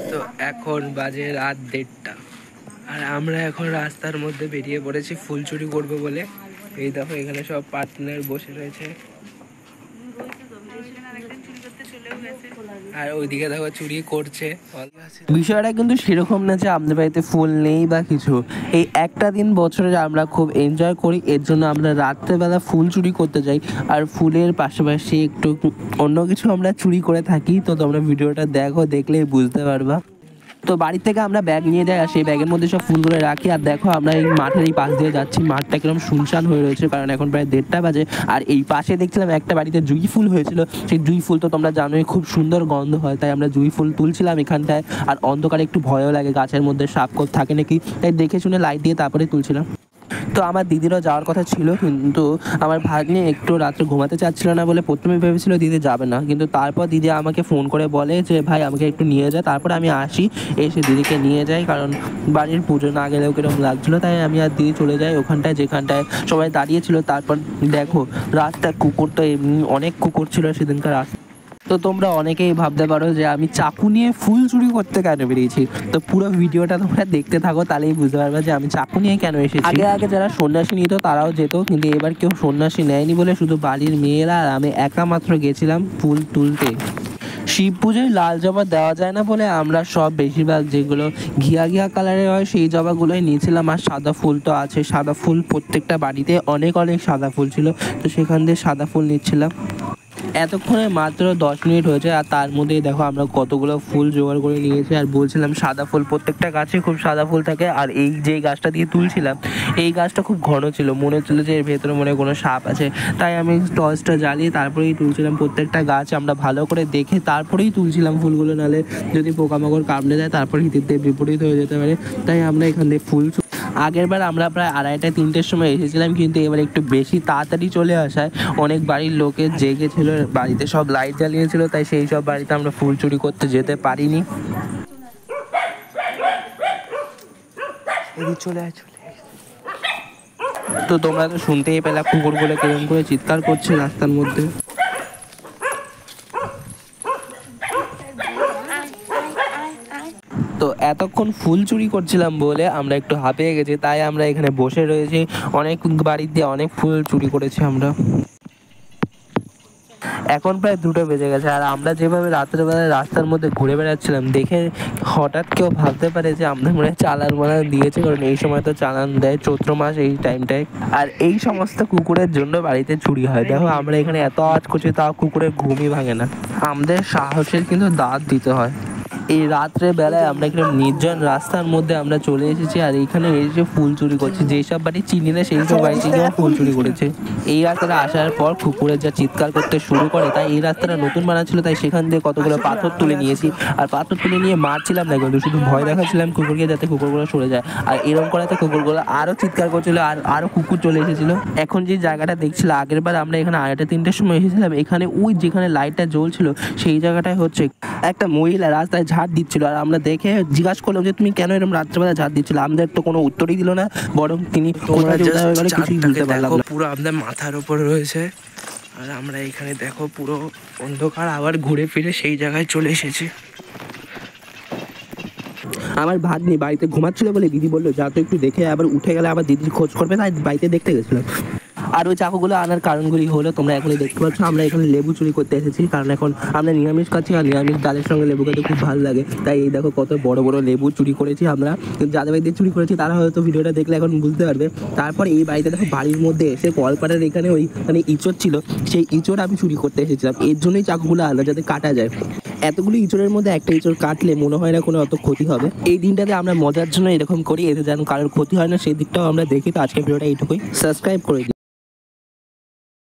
তো এখন বাজে রাত 1:30 আর আমরা এখন রাস্তার মধ্যে বেরিয়ে পড়েছি ফুল চুরি করবো বলে। এই দেখো এখানে সব পার্টনার বসে রয়েছে আর ওইদিকে দেখো চুরি করছে। বিষয়টা কিন্তু সেরকম না যে আমাদের বাড়িতে ফুল নেই বা কিছু, এই একটা দিন বছরে আমরা খুব এনজয় করি, এর জন্য আমরা রাত্রেবেলা ফুল চুরি করতে যাই। আর ফুলের পাশাপাশি একটু অন্য কিছু আমরা চুরি করে থাকি। তো তোমরা ভিডিওটা দেখো, দেখলেই বুঝতে পারবা। তো বাড়ি থেকে আমরা ব্যাগ নিয়ে যাই আর সেই ব্যাগের মধ্যে সব ফুলগুলো রাখি। আর দেখো আমরা এই মাঠের এই পাশ দিয়ে যাচ্ছি, মাঠটা কিরকম শুনশান হয়ে রয়েছে কারণ এখন প্রায় 1:30 বাজে। আর এই পাশে দেখছিলাম একটা বাড়িতে জুঁই ফুল হয়েছিল, সেই জুঁই ফুল তো তোমরা জানোই খুব সুন্দর গন্ধ হয়, তাই আমরা জুঁই ফুল তুলছিলাম এখানটায়। আর অন্ধকারে একটু ভয়ও লাগে, গাছের মধ্যে সাপ কোপ থাকে নাকি, তাই দেখে শুনে লাইট দিয়ে তারপরে তুলছিলাম। তো আমার দিদিরও যাওয়ার কথা ছিল, কিন্তু আমার ভাগ্নে একটু রাত্রে ঘুমাতে চাচ্ছিল না বলে প্রথমে ভেবেছিল দিদি যাবে না, কিন্তু তারপর দিদি আমাকে ফোন করে বলে যে ভাই আমাকে একটু নিয়ে যায়। তারপর আমি আসি, এসে দিদিকে নিয়ে যাই, কারণ বাড়ির পুজো না গেলেও কিরকম লাগছিলো, তাই আমি আর দিদি চলে যাই ওখানটায় যেখানটায় সবাই দাঁড়িয়েছিল। তারপর দেখো রাস্তায় কুকুর, তো এমনি অনেক কুকুর ছিল সেদিনকার রাস্তা। তো তোমরা অনেকেই ভাবতে পারো যে আমি চাকু নিয়ে ফুল চুরি করতে কেন বেরিয়েছি, তো পুরো ভিডিওটা তোমরা দেখতে থাকো, তাহলেই বুঝতে পারবে যে আমি চাকু নিয়ে কেন এসেছি। আগে আগে যারা সন্ন্যাসী নিত তারাও যেত, কিন্তু এবার কেউ সন্ন্যাসী নেয়নি বলে শুধু বাড়ির মেয়েরা আর আমি একা মাত্র গেছিলাম ফুল তুলতে। শিব পুজোয় লাল জবা দেওয়া যায় না বলে আমরা সব বেশিরভাগ যেগুলো ঘিয়া ঘিয়া কালারের হয় সেই জবাগুলোই নিয়েছিলাম। আর সাদা ফুল তো আছে, সাদা ফুল প্রত্যেকটা বাড়িতে অনেক অনেক সাদা ফুল ছিল, তো সেখান দিয়ে সাদা ফুল নিচ্ছিলাম। এতক্ষণে মাত্র 10 মিনিট হয়েছে আর তার মধ্যেই দেখো আমরা কতগুলো ফুল জোগাড় করে নিয়েছি। আর বলছিলাম সাদা ফুল প্রত্যেকটা গাছে খুব সাদা ফুল থাকে। আর এই যে গাছটা দিয়ে তুলছিলাম এই গাছটা খুব ঘন ছিল, মনে হচ্ছিল যে এর ভেতরে মনে কোনো সাপ আছে, তাই আমি টর্চটা জ্বালিয়ে তারপরেই তুলছিলাম। প্রত্যেকটা গাছ আমরা ভালো করে দেখে তারপরেই তুলছিলাম ফুলগুলো, নাহলে যদি পোকামাকড় কামড়ে যায় তারপর হিতে বিপরীত হয়ে যেতে পারে, তাই আমরা এখান থেকে ফুল। আগের বার আমরা প্রায় 2:30-3টের সময় এসেছিলাম, কিন্তু এবার একটু বেশি তাড়াতাড়ি চলে আসায় অনেক বাড়ির লোকে জেগেছিল, বাড়িতে সব লাইট জ্বালিয়েছিল, তাই সেই সব বাড়িতে আমরা ফুল চুরি করতে যেতে পারিনি। তো তোমরা তো শুনতেই পেলা কুকুরগুলো কিরকম করে চিৎকার করছে রাস্তার মধ্যে। তো এতক্ষণ ফুল চুরি করছিলাম বলে আমরা একটু হাঁপিয়ে গেছি, তাই আমরা এখানে বসে রয়েছি। অনেক বাড়িতে অনেক ফুল চুরি করেছি আমরা। এখন প্রায় 2টো বেজে গেছে আর আমরা যেভাবে রাত্রেবেলায় রাস্তার মধ্যে ঘুরে বেড়াচ্ছিলাম দেখে হঠাৎ কেউ ভাবতে পারে যে আমাদের মনে চালান মালান দিয়েছে, কারণ এই সময় তো চালান দেয় চৈত্র মাস এই টাইমটায়। আর এই সমস্ত কুকুরের জন্য বাড়িতে চুরি হয়। দেখো আমরা এখানে এত আওয়াজ করছি তাও কুকুরের ঘুমই ভাঙে না, আমাদের সাহসের কিন্তু দাঁত দিতে হয়। এই রাত্রে বেলায় আমরা একদম নির্জন রাস্তার মধ্যে আমরা চলে এসেছি আর এইখানে এসে ফুল চুরি করছি। যেসব বাড়ি চিনি না সেই সব বাড়িতে গিয়ে ফুল চুরি করেছে। এই রাস্তাটা আসার পর কুকুরের যা চিৎকার করতে শুরু করে, তাই এই রাস্তাটা নতুন বানাচ্ছিল, তাই সেখান দিয়ে কতগুলো পাথর তুলে নিয়েছি। আর পাথর তুলে নিয়ে মারছিলাম না, কিন্তু শুধু ভয় দেখাচ্ছিলাম কুকুরকে যাতে কুকুরগুলো সরে যায়। আর এরকম করাতে কুকুরগুলো আরো চিৎকার করছিল আর আরো কুকুর চলে এসেছিল। এখন যে জায়গাটা দেখছিল, আগের বার আমরা এখানে 2:30-3টের সময় এসেছিলাম, এখানে ওই যেখানে লাইটটা জ্বলছিল সেই জায়গাটায় হচ্ছে একটা মহিলা রাস্তায় ঝাড় দিচ্ছিল। আর আমরা দেখে জিজ্ঞাসা করলাম যে তুমি কেন এরকম রাত্রেবেলা ঝাড় দিচ্ছিল, আমাদের তো কোনো উত্তরই দিল না, বরং তিনি কিছুই বুঝতে পারলাম না। পুরো আমাদের মাথার উপর রয়েছে আর আমরা এখানে দেখো পুরো অন্ধকার, আবার ঘুরে ফিরে সেই জায়গায় চলে এসেছি। আমার ভাগ্নি বাড়িতে ঘুমাচ্ছিল বলে দিদি বললো যা তো একটু দেখে, আবার উঠে গেলে আবার দিদির খোঁজ করবে, তাই বাড়িতে দেখতে গেছিলাম। আর ওই চাকুগুলো আনার কারণগুলি হলো তোমরা এখনই দেখতে পাচ্ছ, আমরা এখানে লেবু চুরি করতে এসেছি, কারণ এখন আমরা নিরামিষ খাচ্ছি আর নিরামিষ ডালের সঙ্গে লেবু খেতে খুব ভালো লাগে, তাই এই দেখো কত বড় বড় লেবু চুরি করেছি আমরা। যাদের বাড়িতে চুরি করেছি তারা হয়তো ভিডিওটা দেখলে এখন বুঝতে পারবে। তারপর এই বাড়িতে দেখো বাড়ির মধ্যে এসে কলপাড়ার এখানে ওই মানে ইঁচড় ছিল, সেই ইঁচড় আমি চুরি করতে এসেছিলাম, এর জন্যই চাকুগুলো আনা যাতে কাটা যায়। এতগুলো ইঁচড়ের মধ্যে একটা ইঁচড় কাটলে মনে হয় না কোনো অত ক্ষতি হবে। এই দিনটাতে আমরা মজার জন্য এরকম করি, এতে যেন কারোর ক্ষতি হয় না সেই দিকটাও আমরা দেখি। তো আজকে ভিডিওটা এইটুকুই, সাবস্ক্রাইব করে দিই।